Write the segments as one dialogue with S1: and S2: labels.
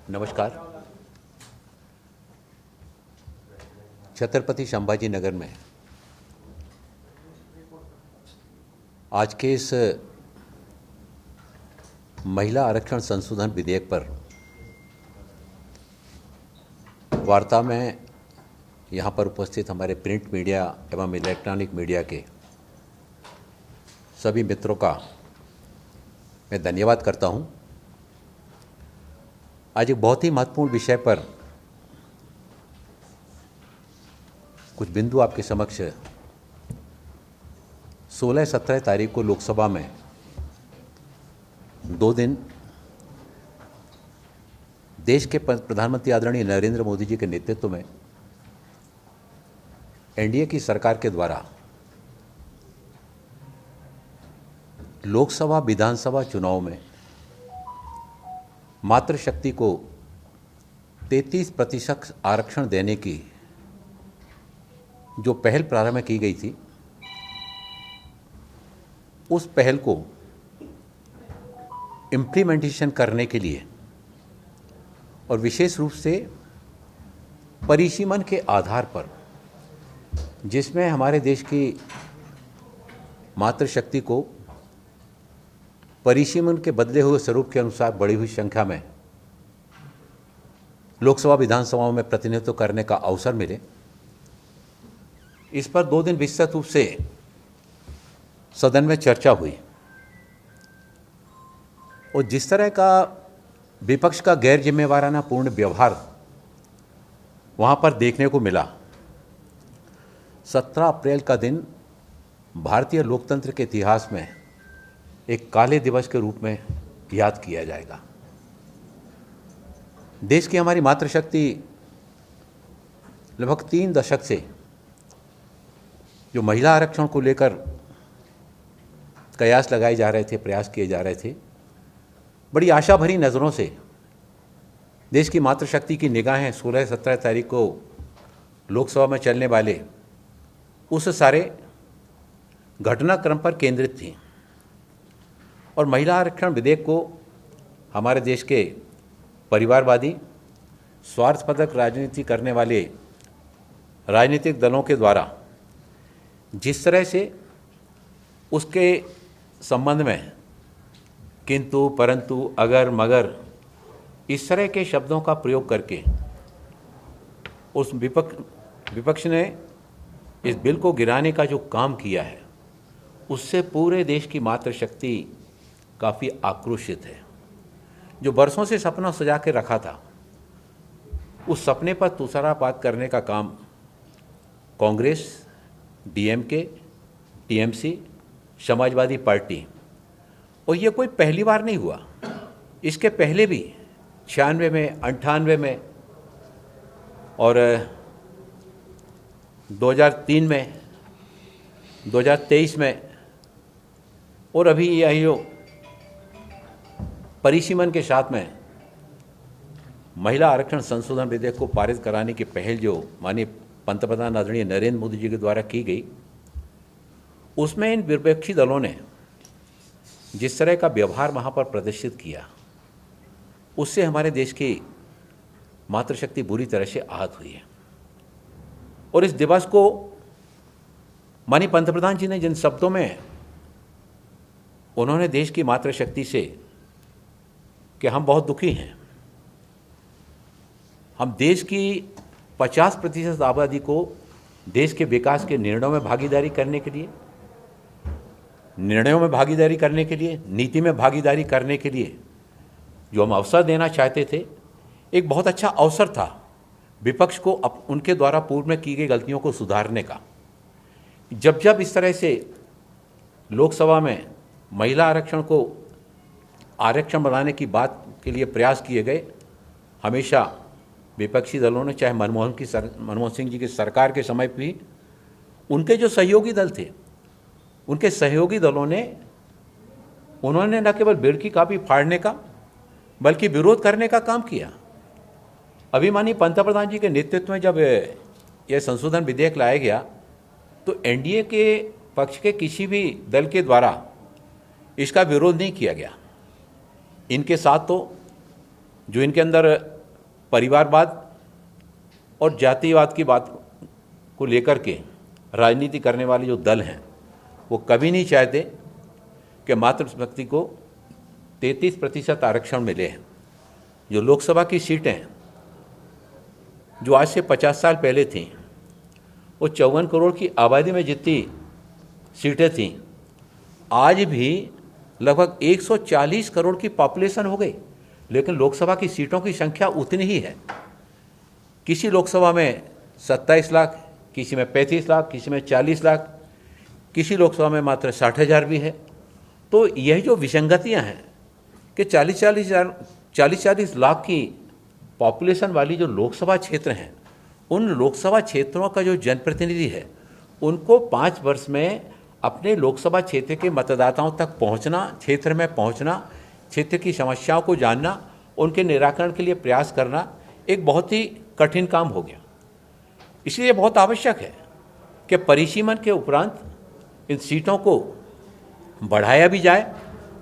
S1: नमस्कार। छत्रपति संभाजी नगर में आज के इस महिला आरक्षण संशोधन विधेयक पर वार्ता में यहाँ पर उपस्थित हमारे प्रिंट मीडिया एवं इलेक्ट्रॉनिक मीडिया के सभी मित्रों का मैं धन्यवाद करता हूँ। आज एक बहुत ही महत्वपूर्ण विषय पर कुछ बिंदु आपके समक्ष 16-17 तारीख को लोकसभा में 2 दिन देश के प्रधानमंत्री आदरणीय नरेंद्र मोदी जी के नेतृत्व में एनडीए की सरकार के द्वारा लोकसभा विधानसभा चुनाव में मातृशक्ति को 33% आरक्षण देने की जो पहल प्रारंभ की गई थी, उस पहल को इम्प्लीमेंटेशन करने के लिए और विशेष रूप से परिसीमन के आधार पर, जिसमें हमारे देश की मातृशक्ति को परिसीमन के बदले हुए स्वरूप के अनुसार बढ़ी हुई संख्या में लोकसभा विधानसभाओं में प्रतिनिधित्व करने का अवसर मिले, इस पर 2 दिन विस्तृत रूप से सदन में चर्चा हुई। और जिस तरह का विपक्ष का गैर जिम्मेवाराना पूर्ण व्यवहार वहां पर देखने को मिला, 17 अप्रैल का दिन भारतीय लोकतंत्र के इतिहास में एक काले दिवस के रूप में याद किया जाएगा। देश की हमारी मातृशक्ति लगभग 3 दशक से जो महिला आरक्षण को लेकर कयास लगाए जा रहे थे, प्रयास किए जा रहे थे, बड़ी आशा भरी नज़रों से देश की मातृशक्ति की निगाहें 16-17 तारीख को लोकसभा में चलने वाले उस सारे घटनाक्रम पर केंद्रित थी। और महिला आरक्षण विधेयक को हमारे देश के परिवारवादी, स्वार्थपरक राजनीति करने वाले राजनीतिक दलों के द्वारा जिस तरह से उसके संबंध में किंतु, परंतु, अगर, मगर इस तरह के शब्दों का प्रयोग करके उस विपक्ष ने इस बिल को गिराने का जो काम किया है, उससे पूरे देश की मातृशक्ति काफ़ी आक्रोशित है। जो बरसों से सपना सजा के रखा था, उस सपने पर तुषारपात करने का काम Congress, DMK, TMC, Samajwadi party, और ये कोई पहली बार नहीं हुआ। इसके पहले भी 96 में, 98 में और 2003 में, 2023 में, और अभी यही जो परिसीमन के साथ में महिला आरक्षण संशोधन विधेयक को पारित कराने की पहल जो माननीय पंतप्रधान आदरणीय नरेंद्र मोदी जी के द्वारा की गई, उसमें इन विपक्षी दलों ने जिस तरह का व्यवहार वहाँ पर प्रदर्शित किया, उससे हमारे देश की मातृशक्ति बुरी तरह से आहत हुई है। और इस दिवस को माननीय पंतप्रधान जी ने जिन शब्दों में उन्होंने देश की मातृशक्ति से कि हम बहुत दुखी हैं, हम देश की 50% आबादी को देश के विकास के निर्णयों में भागीदारी करने के लिए, नीति में भागीदारी करने के लिए जो हम अवसर देना चाहते थे, एक बहुत अच्छा अवसर था विपक्ष को उनके द्वारा पूर्व में की गई गलतियों को सुधारने का। जब जब इस तरह से लोकसभा में महिला आरक्षण को आरक्षण बढ़ाने की बात के लिए प्रयास किए गए, हमेशा विपक्षी दलों ने, चाहे मनमोहन सिंह जी की सरकार के समय भी उनके जो सहयोगी दल थे, उनके सहयोगी दलों ने उन्होंने न केवल बिल की कॉपी फाड़ने का बल्कि विरोध करने का काम किया। अभी माननीय पंतप्रधान जी के नेतृत्व में जब यह संशोधन विधेयक लाया गया, तो एनडीए के पक्ष के किसी भी दल के द्वारा इसका विरोध नहीं किया गया। इनके साथ तो जो इनके अंदर परिवारवाद और जातिवाद की बात को लेकर के राजनीति करने वाले जो दल हैं वो कभी नहीं चाहते कि मातृशक्ति को 33% आरक्षण मिले हैं। जो लोकसभा की सीटें जो आज से 50 साल पहले थीं, वो 54 करोड़ की आबादी में जितनी सीटें थीं, आज भी लगभग 140 करोड़ की पॉपुलेशन हो गई, लेकिन लोकसभा की सीटों की संख्या उतनी ही है। किसी लोकसभा में 27 लाख, किसी में 35 लाख, किसी में 40 लाख, किसी लोकसभा में मात्र 60,000 भी है। तो यह जो विसंगतियां हैं कि 40-40 लाख की पॉपुलेशन वाली जो लोकसभा क्षेत्र हैं, उन लोकसभा क्षेत्रों का जो जनप्रतिनिधि है उनको 5 वर्ष में अपने लोकसभा क्षेत्र के मतदाताओं तक पहुंचना, क्षेत्र में पहुंचना, क्षेत्र की समस्याओं को जानना, उनके निराकरण के लिए प्रयास करना एक बहुत ही कठिन काम हो गया। इसलिए बहुत आवश्यक है कि परिसीमन के उपरांत इन सीटों को बढ़ाया भी जाए,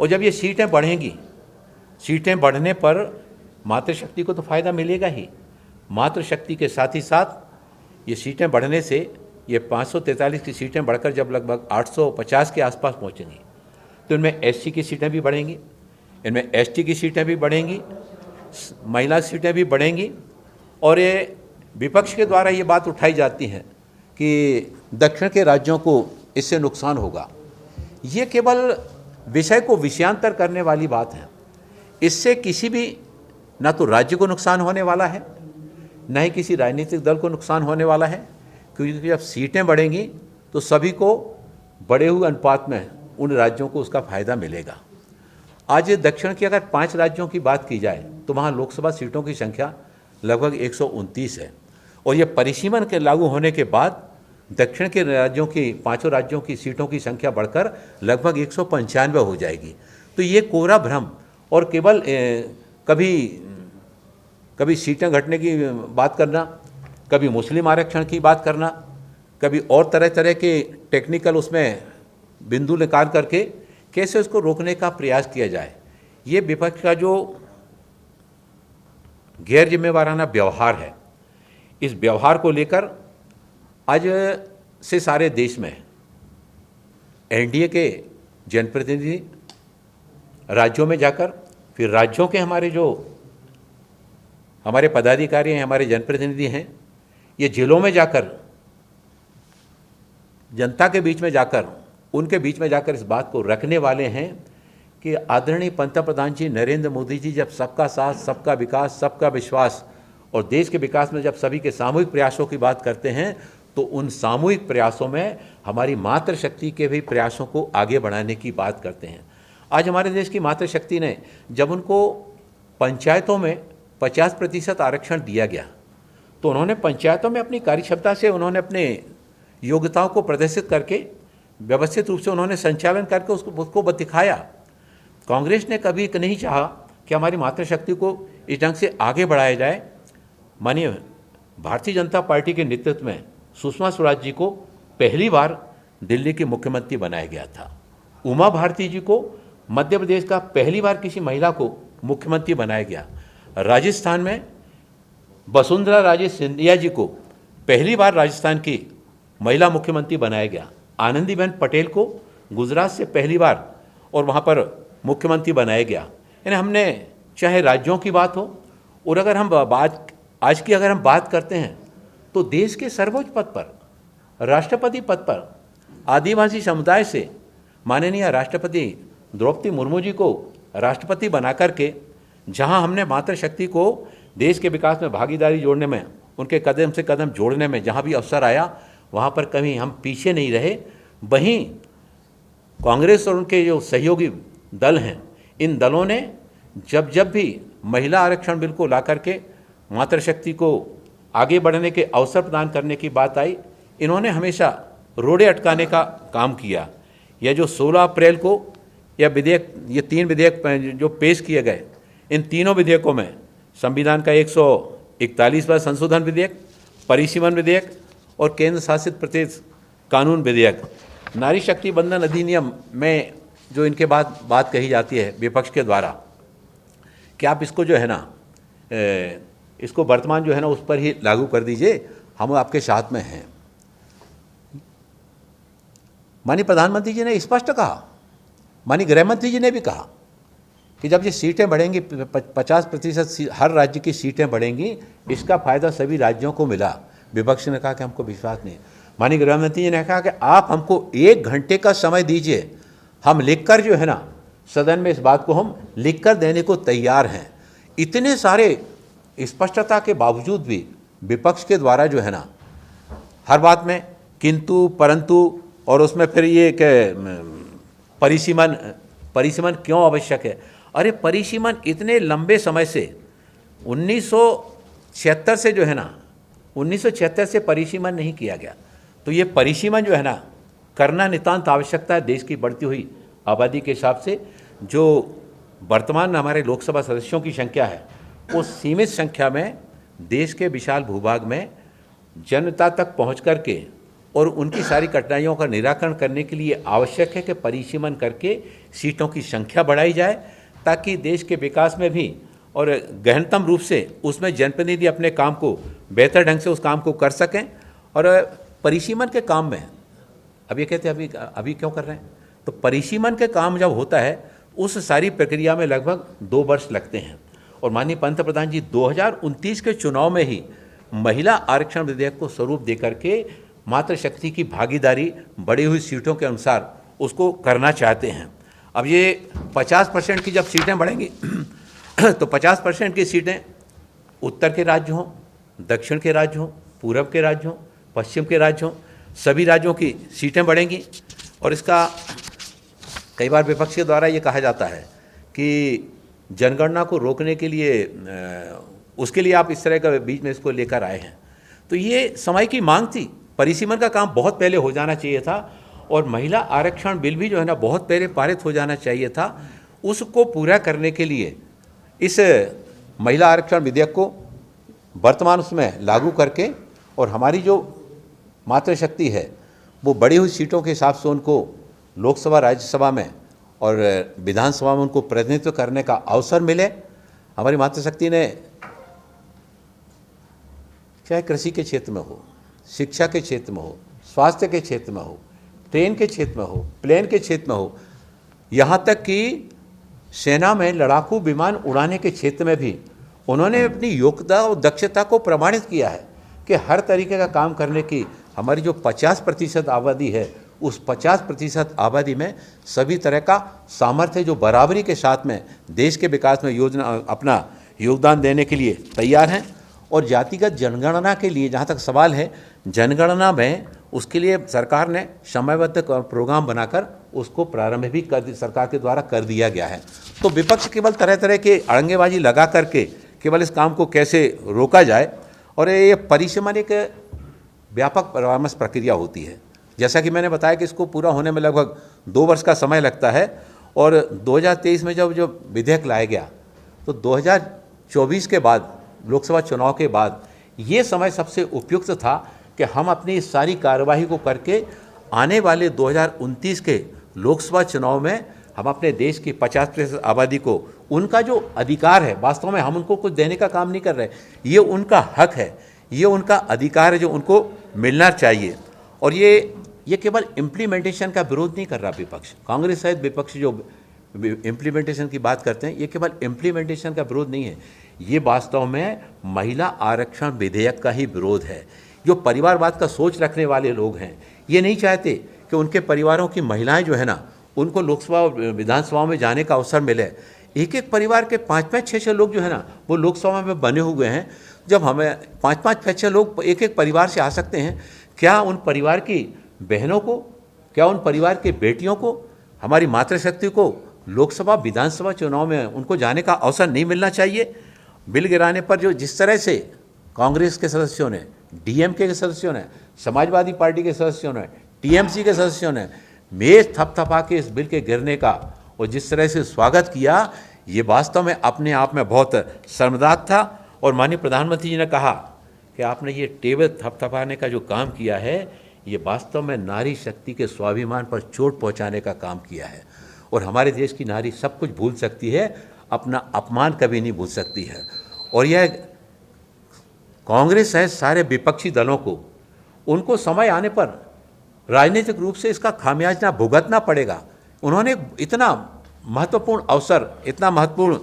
S1: और जब ये सीटें बढ़ेंगी, सीटें बढ़ने पर मातृशक्ति को तो फायदा मिलेगा ही, मातृशक्ति के साथ ही साथ ये सीटें बढ़ने से ये 543 की सीटें बढ़कर जब लगभग 850 के आसपास पहुंचेंगी तो इनमें एससी की सीटें भी बढ़ेंगी, इनमें एसटी की सीटें भी बढ़ेंगी, महिला सीटें भी बढ़ेंगी। और ये विपक्ष के द्वारा ये बात उठाई जाती है कि दक्षिण के राज्यों को इससे नुकसान होगा। ये केवल विषय को विषयांतर करने वाली बात है। इससे किसी भी ना तो राज्य को नुकसान होने वाला है, न ही किसी राजनीतिक दल को नुकसान होने वाला है, क्योंकि जब सीटें बढ़ेंगी तो सभी को बढ़े हुए अनुपात में उन राज्यों को उसका फायदा मिलेगा। आज दक्षिण के अगर 5 राज्यों की बात की जाए तो वहाँ लोकसभा सीटों की संख्या लगभग 129 है, और ये परिसीमन के लागू होने के बाद दक्षिण के राज्यों की 5 राज्यों की सीटों की संख्या बढ़कर लगभग 195 हो जाएगी। तो ये कोरा भ्रम और केवल कभी सीटें घटने की बात करना, कभी मुस्लिम आरक्षण की बात करना, कभी और तरह तरह के टेक्निकल उसमें बिंदु निकाल करके कैसे उसको रोकने का प्रयास किया जाए, ये विपक्ष का जो गैर जिम्मेवाराना व्यवहार है। इस व्यवहार को लेकर आज से सारे देश में एनडीए के जनप्रतिनिधि राज्यों में जाकर, फिर राज्यों के हमारे पदाधिकारी हैं, हमारे जनप्रतिनिधि हैं, ये जिलों में जाकर, जनता के बीच में जाकर, उनके बीच में जाकर इस बात को रखने वाले हैं कि आदरणीय पंतप्रधान जी नरेंद्र मोदी जी जब सबका साथ, सबका विकास, सबका विश्वास और देश के विकास में जब सभी के सामूहिक प्रयासों की बात करते हैं तो उन सामूहिक प्रयासों में हमारी मातृशक्ति के भी प्रयासों को आगे बढ़ाने की बात करते हैं। आज हमारे देश की मातृशक्ति ने जब उनको पंचायतों में 50% आरक्षण दिया गया तो उन्होंने पंचायतों में अपनी कार्यक्षमता से उन्होंने अपने योग्यताओं को प्रदर्शित करके व्यवस्थित रूप से उन्होंने संचालन करके उसको दिखाया। कांग्रेस ने कभी नहीं चाहा कि हमारी मातृशक्ति को इस ढंग से आगे बढ़ाया जाए। मानिए भारतीय जनता पार्टी के नेतृत्व में सुषमा स्वराज जी को पहली बार दिल्ली की मुख्यमंत्री बनाया गया था। उमा भारती जी को मध्य प्रदेश का पहली बार किसी महिला को मुख्यमंत्री बनाया गया। राजस्थान में वसुंधरा राजे सिंधिया जी को पहली बार राजस्थान की महिला मुख्यमंत्री बनाया गया। आनंदीबेन पटेल को गुजरात से पहली बार और वहाँ पर मुख्यमंत्री बनाया गया। यानी हमने चाहे राज्यों की बात हो और अगर हम आज की अगर हम बात करते हैं तो देश के सर्वोच्च पद पर, राष्ट्रपति पद पर आदिवासी समुदाय से माननीय राष्ट्रपति द्रौपदी मुर्मू जी को राष्ट्रपति बना करके जहां हमने मातृशक्ति को देश के विकास में भागीदारी जोड़ने में, उनके कदम से कदम जोड़ने में जहां भी अवसर आया वहां पर कभी हम पीछे नहीं रहे। वहीं कांग्रेस और उनके जो सहयोगी दल हैं, इन दलों ने जब जब भी महिला आरक्षण बिल को ला करके मातृशक्ति को आगे बढ़ने के अवसर प्रदान करने की बात आई, इन्होंने हमेशा रोड़े अटकाने का काम किया। यह जो 16 अप्रैल को यह विधेयक, ये 3 विधेयक जो पेश किए गए, इन तीनों विधेयकों में संविधान का 141वां संशोधन विधेयक, परिसीमन विधेयक और केंद्र शासित प्रदेश कानून विधेयक, नारी शक्ति बंधन अधिनियम में जो इनके बाद बात कही जाती है विपक्ष के द्वारा कि आप इसको जो है ना इसको वर्तमान जो है ना उस पर ही लागू कर दीजिए, हम आपके साथ में हैं। माननीय प्रधानमंत्री जी ने स्पष्ट कहा, माननीय गृह मंत्री जी ने भी कहा कि जब ये सीटें बढ़ेंगी, 50% हर राज्य की सीटें बढ़ेंगी, इसका फायदा सभी राज्यों को मिला। विपक्ष ने कहा कि हमको विश्वास नहीं। माननीय गृह मंत्री जी ने कहा कि आप हमको 1 घंटे का समय दीजिए, हम लिखकर जो है ना सदन में इस बात को हम लिखकर देने को तैयार हैं। इतने सारे स्पष्टता के बावजूद भी विपक्ष के द्वारा जो है ना हर बात में किंतु परंतु, और उसमें फिर ये कि परिसीमन क्यों आवश्यक है। अरे परिसीमन इतने लंबे समय से 1976 से जो है ना 1976 से परिसीमन नहीं किया गया, तो ये परिसीमन जो है ना करना नितांत आवश्यकता है। देश की बढ़ती हुई आबादी के हिसाब से जो वर्तमान हमारे लोकसभा सदस्यों की संख्या है, वो सीमित संख्या में देश के विशाल भूभाग में जनता तक पहुंच करके और उनकी सारी कठिनाइयों का निराकरण करने के लिए आवश्यक है कि परिसीमन करके सीटों की संख्या बढ़ाई जाए, ताकि देश के विकास में भी और गहनतम रूप से उसमें जनप्रतिनिधि अपने काम को बेहतर ढंग से उस काम को कर सकें। और परिसीमन के काम में अब ये कहते हैं अभी क्यों कर रहे हैं, तो परिसीमन के काम जब होता है उस सारी प्रक्रिया में लगभग 2 वर्ष लगते हैं। और माननीय पंतप्रधान जी 2029 के चुनाव में ही महिला आरक्षण विधेयक को स्वरूप देकर के मातृशक्ति की भागीदारी बढ़ी हुई सीटों के अनुसार उसको करना चाहते हैं। अब ये 50% की जब सीटें बढ़ेंगी तो 50% की सीटें उत्तर के राज्य हों, दक्षिण के राज्य हों, पूरब के राज्य हों, पश्चिम के राज्य हों, सभी राज्यों की सीटें बढ़ेंगी। और इसका कई बार विपक्ष के द्वारा ये कहा जाता है कि जनगणना को रोकने के लिए उसके लिए आप इस तरह का बीच में इसको लेकर आए हैं, तो ये समय की मांग थी। परिसीमन का काम बहुत पहले हो जाना चाहिए था और महिला आरक्षण बिल भी जो है ना बहुत पहले पारित हो जाना चाहिए था। उसको पूरा करने के लिए इस महिला आरक्षण विधेयक को वर्तमान उसमें लागू करके और हमारी जो मातृशक्ति है वो बढ़ी हुई सीटों के हिसाब से उनको लोकसभा, राज्यसभा में और विधानसभा में उनको प्रतिनिधित्व करने का अवसर मिले। हमारी मातृशक्ति ने चाहे कृषि के क्षेत्र में हो, शिक्षा के क्षेत्र में हो, स्वास्थ्य के क्षेत्र में हो, ट्रेन के क्षेत्र में हो, प्लेन के क्षेत्र में हो, यहाँ तक कि सेना में लड़ाकू विमान उड़ाने के क्षेत्र में भी उन्होंने अपनी योग्यता और दक्षता को प्रमाणित किया है कि हर तरीके का काम करने की हमारी जो 50% आबादी है, उस 50% आबादी में सभी तरह का सामर्थ्य जो बराबरी के साथ में देश के विकास में अपना योगदान देने के लिए तैयार हैं। और जातिगत जनगणना के लिए जहाँ तक सवाल है, जनगणना में उसके लिए सरकार ने समयबद्ध प्रोग्राम बनाकर उसको प्रारंभ भी सरकार के द्वारा कर दिया गया है। तो विपक्ष केवल तरह तरह के अड़ंगेबाजी लगा करके केवल इस काम को कैसे रोका जाए, और ये परिसीमन एक व्यापक परामर्श प्रक्रिया होती है। जैसा कि मैंने बताया कि इसको पूरा होने में लगभग 2 वर्ष का समय लगता है, और 2023 में जब जो विधेयक लाया गया तो 2024 के बाद, लोकसभा चुनाव के बाद ये समय सबसे उपयुक्त था कि हम अपनी सारी कार्यवाही को करके आने वाले 2029 के लोकसभा चुनाव में हम अपने देश की 50% आबादी को उनका जो अधिकार है, वास्तव में हम उनको कुछ देने का काम नहीं कर रहे, ये उनका हक है, ये उनका अधिकार है जो उनको मिलना चाहिए। और ये केवल इम्प्लीमेंटेशन का विरोध नहीं कर रहा विपक्ष, कांग्रेस सहित विपक्ष जो इम्प्लीमेंटेशन की बात करते हैं, ये केवल इम्प्लीमेंटेशन का विरोध नहीं है, ये वास्तव में महिला आरक्षण विधेयक का ही विरोध है। जो परिवारवाद का सोच रखने वाले लोग हैं, ये नहीं चाहते कि उनके परिवारों की महिलाएं जो है ना उनको लोकसभा विधानसभा में जाने का अवसर मिले। एक एक परिवार के 5-5, 6-6 लोग जो है ना वो लोकसभा में बने हुए हैं। जब हमें 5-5, 6-6 लोग एक एक परिवार से आ सकते हैं, क्या उन परिवार की बहनों को, क्या उन परिवार की बेटियों को, हमारी मातृशक्ति को लोकसभा विधानसभा चुनाव में उनको जाने का अवसर नहीं मिलना चाहिए? बिल गिराने पर जो जिस तरह से कांग्रेस के सदस्यों ने, डीएमके के सदस्यों ने, समाजवादी पार्टी के सदस्यों ने, टीएमसी के सदस्यों ने मेज थपथपा के इस बिल के गिरने का और जिस तरह से स्वागत किया, ये वास्तव में अपने आप में बहुत शर्मनाक था। और माननीय प्रधानमंत्री जी ने कहा कि आपने ये टेबल थपथपाने का जो काम किया है, ये वास्तव में नारी शक्ति के स्वाभिमान पर चोट पहुंचाने का काम किया है। और हमारे देश की नारी सब कुछ भूल सकती है, अपना अपमान कभी नहीं भूल सकती है। और यह कांग्रेस सहित सारे विपक्षी दलों को उनको समय आने पर राजनीतिक रूप से इसका खामियाजा भुगतना पड़ेगा। उन्होंने इतना महत्वपूर्ण अवसर, इतना महत्वपूर्ण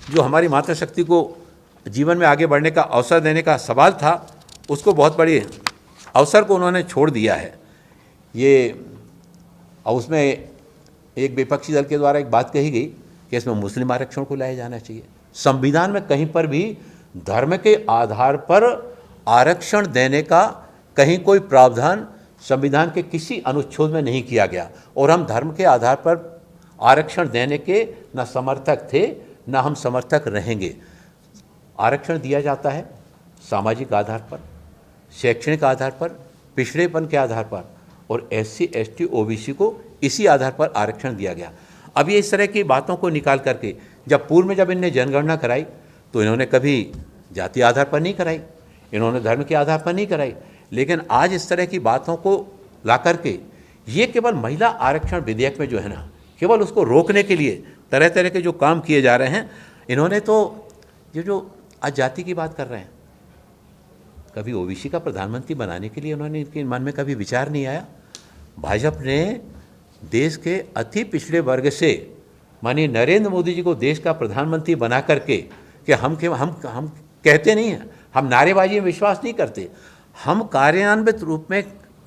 S1: जो हमारी मातृशक्ति को जीवन में आगे बढ़ने का अवसर देने का सवाल था, उसको बहुत बड़ी अवसर को उन्होंने छोड़ दिया है। ये उसमें एक विपक्षी दल के द्वारा एक बात कही गई कि इसमें मुस्लिम आरक्षण को लाया जाना चाहिए। संविधान में कहीं पर भी धर्म के आधार पर आरक्षण देने का कहीं कोई प्रावधान संविधान के किसी अनुच्छेद में नहीं किया गया, और हम धर्म के आधार पर आरक्षण देने के न समर्थक थे न हम समर्थक रहेंगे। आरक्षण दिया जाता है सामाजिक आधार पर, शैक्षणिक आधार पर, पिछड़ेपन के आधार पर, और SC ST OBC को इसी आधार पर आरक्षण दिया गया। अब ये इस तरह की बातों को निकाल करके, जब पूर्व में जब इनने जनगणना कराई तो इन्होंने कभी जाति आधार पर नहीं कराई, इन्होंने धर्म के आधार पर नहीं कराई, लेकिन आज इस तरह की बातों को ला करके ये केवल महिला आरक्षण विधेयक में जो है ना, केवल उसको रोकने के लिए तरह तरह के जो काम किए जा रहे हैं। इन्होंने तो ये जो आज जाति की बात कर रहे हैं, कभी OBC का प्रधानमंत्री बनाने के लिए उन्होंने, इनके मन में कभी विचार नहीं आया। भाजपा ने देश के अति पिछड़े वर्ग से माननीय नरेंद्र मोदी जी को देश का प्रधानमंत्री बना करके, कि हम कहते नहीं हैं, हम नारेबाजी में विश्वास नहीं करते, हम कार्यान्वित रूप में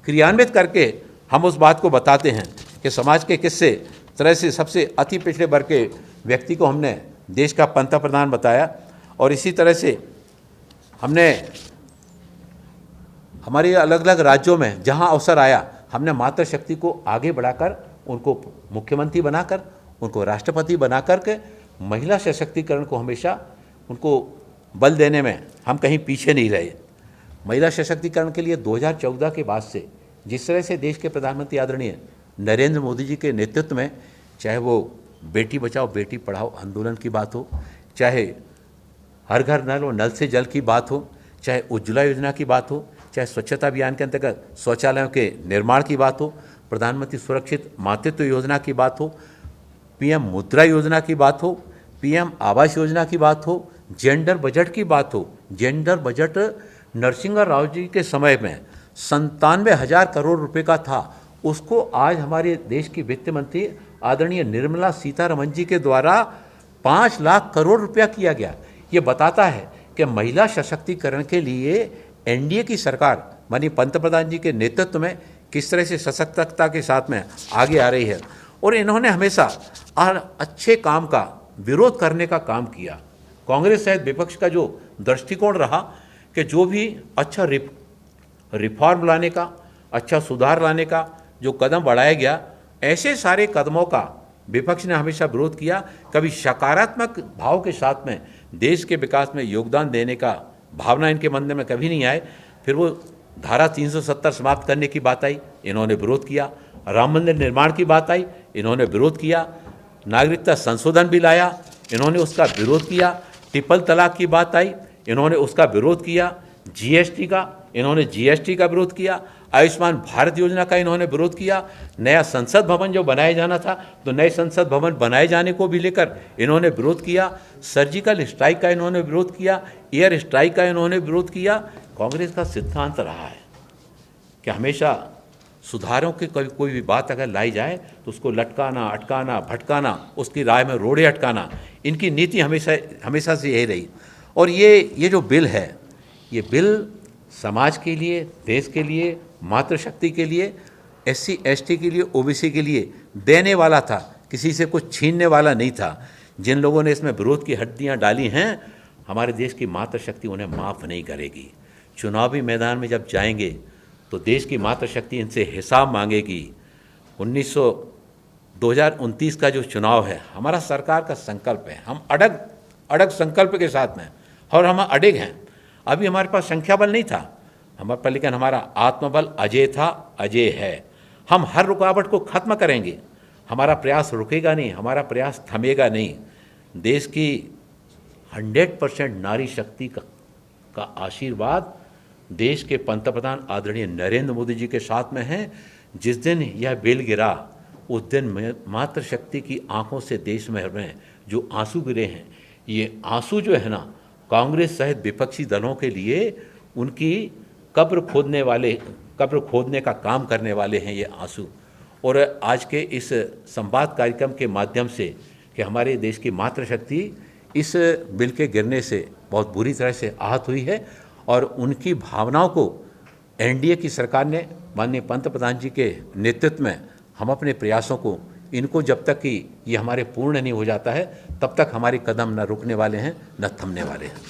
S1: क्रियान्वित करके हम उस बात को बताते हैं कि समाज के किससे तरह से सबसे अति पिछड़े वर्ग के व्यक्ति को हमने देश का पंतप्रधान बताया। और इसी तरह से हमने हमारे अलग अलग राज्यों में जहां अवसर आया, हमने मातृशक्ति को आगे बढ़ाकर उनको मुख्यमंत्री बनाकर, उनको राष्ट्रपति बना करके महिला सशक्तिकरण को हमेशा उनको बल देने में हम कहीं पीछे नहीं रहे। महिला सशक्तिकरण के लिए 2014 के बाद से जिस तरह से देश के प्रधानमंत्री आदरणीय नरेंद्र मोदी जी के नेतृत्व में, चाहे वो बेटी बचाओ बेटी पढ़ाओ आंदोलन की बात हो, चाहे हर घर नल और नल से जल की बात हो, चाहे उज्ज्वला योजना की बात हो, चाहे स्वच्छता अभियान के अंतर्गत शौचालयों के निर्माण की बात हो, प्रधानमंत्री सुरक्षित मातृत्व योजना की बात हो, PM मुद्रा योजना की बात हो, PM आवास योजना की बात हो, जेंडर बजट की बात हो। जेंडर बजट नरसिंह राव जी के समय में 97,000 करोड़ रुपए का था, उसको आज हमारे देश की वित्त मंत्री आदरणीय निर्मला सीतारमण जी के द्वारा 5 लाख करोड़ रुपया किया गया। ये बताता है कि महिला सशक्तिकरण के लिए NDA की सरकार माननीय पंतप्रधान जी के नेतृत्व में किस तरह से सशक्तता के साथ में आगे आ रही है। और इन्होंने हमेशा अच्छे काम का विरोध करने का काम किया। कांग्रेस सहित विपक्ष का जो दृष्टिकोण रहा कि जो भी अच्छा रिफॉर्म लाने का, अच्छा सुधार लाने का जो कदम बढ़ाया गया, ऐसे सारे कदमों का विपक्ष ने हमेशा विरोध किया। कभी सकारात्मक भाव के साथ में देश के विकास में योगदान देने का भावना इनके मन में कभी नहीं आए। फिर वो धारा 370 समाप्त करने की बात आई, इन्होंने विरोध किया। राम मंदिर निर्माण की बात आई, इन्होंने विरोध किया। नागरिकता संशोधन बिल आया, इन्होंने उसका विरोध किया। ट्रिपल तलाक की बात आई, इन्होंने उसका विरोध किया। GST का, इन्होंने GST का विरोध किया। आयुष्मान भारत योजना का इन्होंने विरोध किया। नया संसद भवन जो बनाया जाना था, तो नए संसद भवन बनाए जाने को भी लेकर इन्होंने विरोध किया। सर्जिकल स्ट्राइक का इन्होंने विरोध किया। एयर स्ट्राइक का इन्होंने विरोध किया। कांग्रेस का सिद्धांत रहा है कि हमेशा सुधारों की कोई भी बात अगर लाई जाए तो उसको लटकाना, अटकाना, भटकाना, उसकी राह में रोड़े अटकाना, इनकी नीति हमेशा से यही रही। और ये जो बिल है, ये बिल समाज के लिए, देश के लिए, मातृशक्ति के लिए, SC ST के लिए, OBC के लिए देने वाला था, किसी से कुछ छीनने वाला नहीं था। जिन लोगों ने इसमें विरोध की हड्डियां डाली हैं, हमारे देश की मातृशक्ति उन्हें माफ़ नहीं करेगी। चुनावी मैदान में जब जाएंगे तो देश की मातृशक्ति इनसे हिसाब मांगेगी। 2029 का जो चुनाव है, हमारा सरकार का संकल्प है, हम अड़ग संकल्प के साथ में, और हम अड़िग हैं। अभी हमारे पास संख्या बल नहीं था हमारे पास, लेकिन हमारा आत्मबल अजय था, अजय है। हम हर रुकावट को खत्म करेंगे। हमारा प्रयास रुकेगा नहीं, हमारा प्रयास थमेगा नहीं। देश की 100% नारी शक्ति का आशीर्वाद देश के पंतप्रधान आदरणीय नरेंद्र मोदी जी के साथ में है। जिस दिन यह बिल गिरा, उस दिन मातृशक्ति की आंखों से देश में जो आंसू गिरे हैं, ये आंसू जो है ना, कांग्रेस सहित विपक्षी दलों के लिए उनकी कब्र खोदने का काम करने वाले हैं ये आंसू। और आज के इस संवाद कार्यक्रम के माध्यम से कि हमारे देश की मातृशक्ति इस बिल के गिरने से बहुत बुरी तरह से आहत हुई है, और उनकी भावनाओं को एनडीए की सरकार ने, माननीय पंतप्रधान जी के नेतृत्व में, हम अपने प्रयासों को, इनको जब तक कि ये हमारे पूर्ण नहीं हो जाता है तब तक हमारे कदम न रुकने वाले हैं न थमने वाले हैं।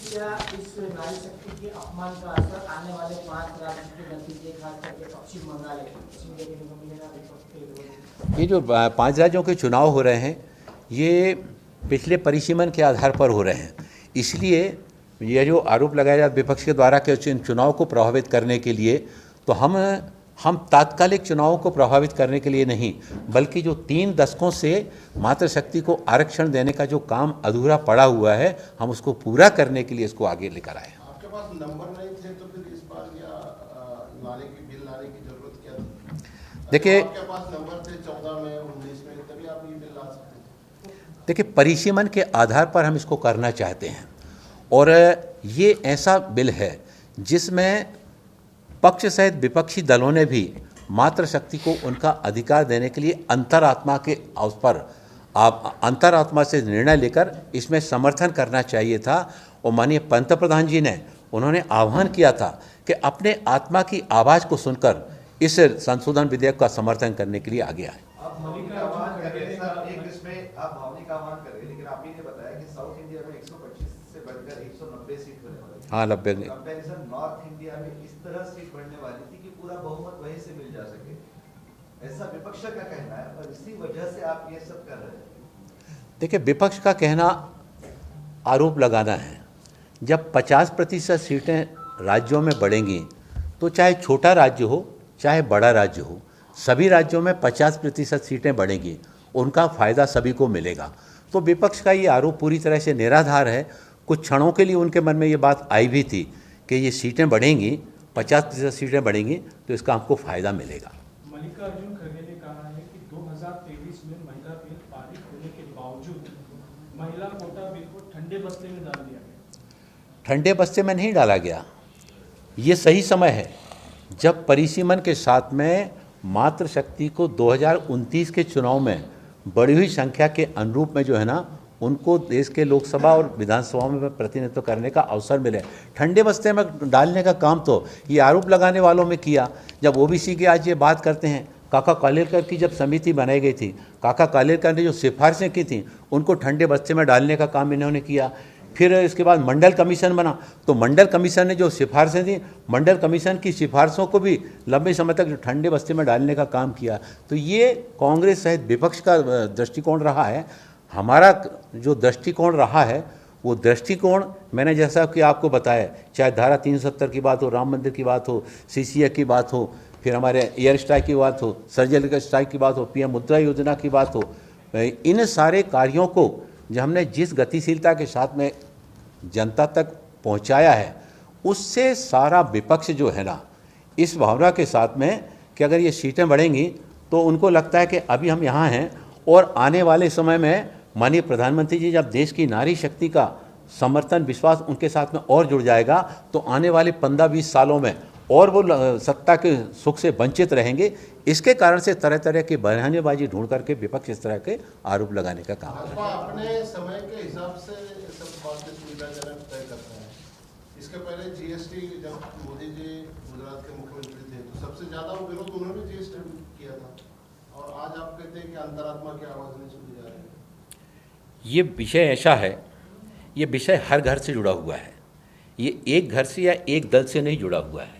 S2: क्या इस नारी शक्ति के अपमान का असर आने वाले 5 राज्यों के नतीजे, खास करके पश्चिम बंगाल
S1: ये जो 5 राज्यों के चुनाव हो रहे हैं ये पिछले परिसीमन के आधार पर हो रहे हैं, इसलिए ये जो आरोप लगाया जाता विपक्ष के द्वारा कि इन चुनाव को प्रभावित करने के लिए, तो हम तात्कालिक चुनावों को प्रभावित करने के लिए नहीं, बल्कि जो 3 दशकों से मातृशक्ति को आरक्षण देने का जो काम अधूरा पड़ा हुआ है, हम उसको पूरा करने के लिए इसको आगे लेकर आए।
S3: आपके पास नंबर नहीं थे तो फिर इस बार बिल लाने की जरूरत क्या थी?
S1: देखिए,
S3: आपके पास नंबर थे 14 में, 19 में, तभी आप ये बिल ला सकते थे।
S1: देखिए, परिसीमन के आधार पर हम इसको करना चाहते हैं, और ये ऐसा बिल है जिसमें पक्ष सहित विपक्षी दलों ने भी मातृशक्ति को उनका अधिकार देने के लिए अंतरात्मा के उस पर अंतरात्मा से निर्णय लेकर इसमें समर्थन करना चाहिए था। और माननीय पंतप्रधान जी ने, उन्होंने आह्वान किया था कि अपने आत्मा की आवाज़ को सुनकर इस संशोधन विधेयक का समर्थन करने के लिए आगे आए।
S4: आप भावनिक आह्वान कर रहे हैं सर, एक इसमें आप भावनिक आह्वान कर रहे हैं, लेकिन आप ही ने बताया कि साउथ इंडिया में 125 से बढ़कर 190 सीट होने वाली है।
S1: हाँ, 90।
S4: कंपैरिजन नॉर्थ इंडिया में इस तरह सीट बढ़ने वाली थी कि पूरा बहुमत वहीं से मिल जा सके, ऐसा विपक्ष का कहना है, और इसी वजह से आप ये सब कर रहे हैं।
S1: देखिए, विपक्ष का कहना आरोप लगाना है। जब 50% सीटें राज्यों में बढ़ेंगी तो चाहे छोटा राज्य हो चाहे बड़ा राज्य हो, सभी राज्यों में 50% सीटें बढ़ेंगी, उनका फ़ायदा सभी को मिलेगा। तो विपक्ष का ये आरोप पूरी तरह से निराधार है। कुछ क्षणों के लिए उनके मन में ये बात आई भी थी कि ये सीटें बढ़ेंगी, 50% सीटें बढ़ेंगी तो इसका हमको फ़ायदा मिलेगा।
S5: मल्लिकार्जुन खड़गे ने कहा है कि 2023 में महिला बिल पारित होने के बावजूद महिला कोटा बिल को ठंडे बस्ते में डाल दिया गया।
S1: ठंडे बस्ते में नहीं डाला गया, ये सही समय है जब परिसीमन के साथ में मातृशक्ति को 2029 के चुनाव में बढ़ी हुई संख्या के अनुरूप में जो है ना, उनको देश के लोकसभा और विधानसभाओं में प्रतिनिधित्व करने का अवसर मिले। ठंडे बस्ते में डालने का काम तो ये आरोप लगाने वालों में किया। जब ओबीसी की आज ये बात करते हैं, काका कालेलकर की जब समिति बनाई गई थी, काका कालेलकर ने जो सिफारिशें की थी उनको ठंडे बस्ते में डालने का काम इन्होंने किया। फिर इसके बाद मंडल कमीशन बना, तो मंडल कमीशन ने जो सिफारिशें दी, मंडल कमीशन की सिफारिशों को भी लंबे समय तक ठंडे बस्ते में डालने का काम किया। तो ये कांग्रेस सहित विपक्ष का दृष्टिकोण रहा है। हमारा जो दृष्टिकोण रहा है वो दृष्टिकोण मैंने जैसा कि आपको बताया, चाहे धारा 370 की बात हो, राम मंदिर की बात हो, सीसीए की बात हो, फिर हमारे एयर स्ट्राइक की बात हो, सर्जिकल स्ट्राइक की बात हो, पीएम मुद्रा योजना की बात हो, इन सारे कार्यों को जो हमने जिस गतिशीलता के साथ में जनता तक पहुंचाया है, उससे सारा विपक्ष जो है ना, इस भावना के साथ में कि अगर ये सीटें बढ़ेंगी तो उनको लगता है कि अभी हम यहाँ हैं और आने वाले समय में माननीय प्रधानमंत्री जी जब देश की नारी शक्ति का समर्थन विश्वास उनके साथ में और जुड़ जाएगा तो आने वाले 15-20 सालों में और वो सत्ता के सुख से वंचित रहेंगे। इसके कारण से तरह तरह की बहानेबाजी ढूंढ करके विपक्ष इस तरह के आरोप लगाने का काम
S3: भाजपा अपने समय के हिसाब से सब बातें सुविधाजनक तय करते हैं। इसके पहले जीएसटी जब मोदी जी गुजरात के मुख्यमंत्री थे तो सबसे ज्यादा वो विरोध उन्होंने जीएसटी किया था, और आज आप कहते हैं कि अंतरात्मा की आवाज नहीं सुनी जा रही है।
S1: ये विषय ऐसा है, ये विषय हर घर से जुड़ा हुआ है, ये एक घर से या एक दल से नहीं जुड़ा हुआ है।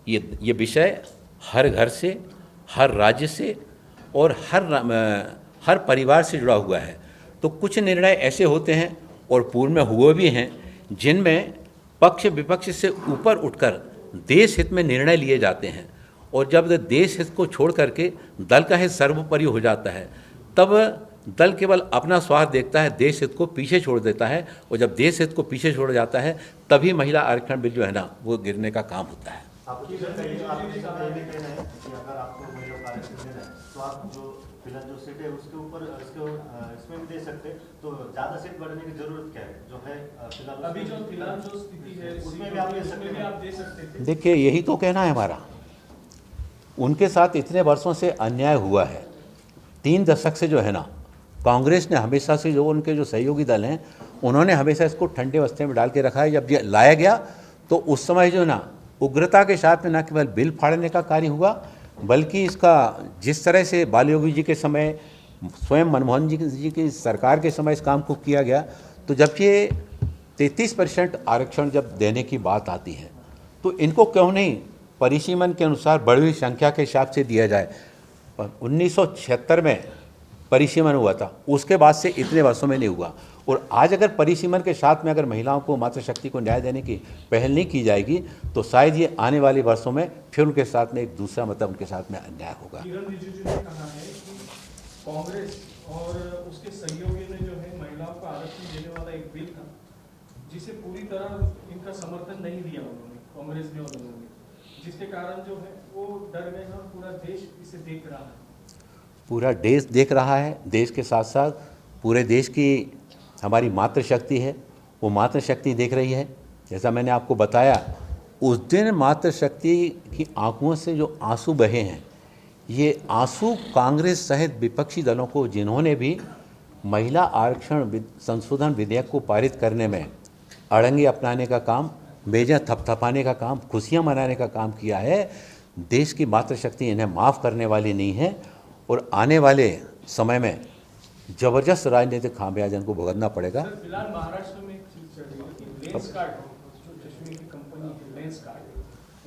S1: ये विषय हर घर से, हर राज्य से और हर परिवार से जुड़ा हुआ है। तो कुछ निर्णय ऐसे होते हैं और पूर्व में हुए भी हैं जिनमें पक्ष विपक्ष से ऊपर उठकर देश हित में निर्णय लिए जाते हैं, और जब देश हित को छोड़ करके दल का हित सर्वोपरि हो जाता है तब दल केवल अपना स्वार्थ देखता है, देश हित को पीछे छोड़ देता है, और जब देश हित को पीछे छोड़ जाता है तभी महिला आरक्षण बिल जो है ना वो गिरने का काम होता है।
S6: आपको ये कहना है कि अगर आपको महिला को आरक्षण देना है तो आप जो फिलहाल जो सीट है उसके ऊपर इसके इसमें भी दे सकते हैं, तो ज्यादा सीट बढ़ने की जरूरत क्या है? जो है फिलहाल
S5: अभी जो फिलहाल जो स्थिति है
S6: उसमें भी आप दे सकते
S5: उसमें भी
S6: हैं।
S5: आप दे सकते थे।
S1: देखिए, यही तो कहना है हमारा। उनके साथ इतने वर्षों से अन्याय हुआ है, 3 दशक से जो है ना, कांग्रेस ने हमेशा से, जो उनके जो सहयोगी दल हैं, उन्होंने हमेशा इसको ठंडे बस्ते में डाल के रखा है। जब ये लाया गया तो उस समय जो ना उग्रता के साथ में न केवल बिल फाड़ने का कार्य हुआ, बल्कि इसका जिस तरह से बाल योगी जी के समय, स्वयं मनमोहन जी की सरकार के समय इस काम को किया गया, तो जब ये 33% आरक्षण जब देने की बात आती है तो इनको क्यों नहीं परिसीमन के अनुसार बढ़ी हुई संख्या के हिसाब से दिया जाए। 1976 में परिसीमन हुआ था, उसके बाद से इतने वर्षों में नहीं हुआ। और आज अगर परिसीमन के साथ में अगर महिलाओं को, मातृशक्ति को न्याय देने की पहल नहीं की जाएगी तो शायद ये आने वाले वर्षों में फिर उनके साथ में एक दूसरा मतलब उनके साथ में अन्याय होगा।
S5: किरण रिजिजू ने कहा है कि कांग्रेस और उसके सहयोगी ने जो है महिलाओं को आरक्षण देने वाला एक बिल था, जिसे पूरी तरह इनका समर्थन नहीं दिया उन्होंने, कांग्रेस ने और उन्होंने, जिसके कारण जो है वो डर गए हैं और पूरा देश इसे देख रहा है।
S1: पूरा देश देख रहा है, देश के साथ साथ पूरे देश की हमारी मातृशक्ति है, वो मातृशक्ति देख रही है। जैसा मैंने आपको बताया, उस दिन मातृशक्ति की आंखों से जो आंसू बहे हैं, ये आंसू कांग्रेस सहित विपक्षी दलों को, जिन्होंने भी महिला आरक्षण संशोधन विधेयक को पारित करने में अड़ंगे अपनाने का काम, बेजा थपथपाने का काम, खुशियां मनाने का काम किया है, देश की मातृशक्ति इन्हें माफ़ करने वाली नहीं है। और आने वाले समय में जबरदस्त राजनीतिक खामियाजा को भुगतना पड़ेगा।
S5: सर, फिलहाल महाराष्ट्र में एक चीज चल रही है कि लेंस कार्ड, जो चश्मे की कंपनी है लेंस कार्ड,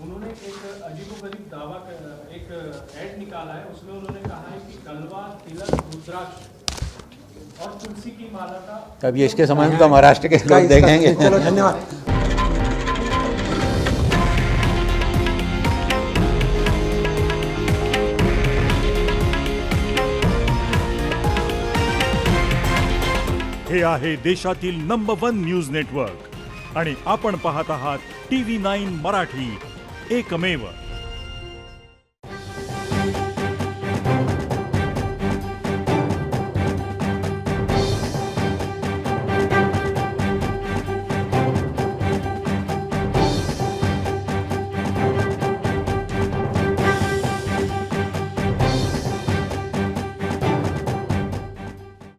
S5: उन्होंने एक अजीबोगरीब दावा, एक ऐड निकाला है, उसमें उन्होंने कहा है कि कलवा, तिलक, रुद्राक्ष और तुलसी की माला का।
S1: अब ये इसके संबंध में तो महाराष्ट्र के लोग देखेंगे।
S2: चलो, धन्यवाद।
S7: हे आहे देशातील नंबर 1 न्यूज नेटवर्क आणि आपण पाहत आहात TV9 मराठी, एकमेव।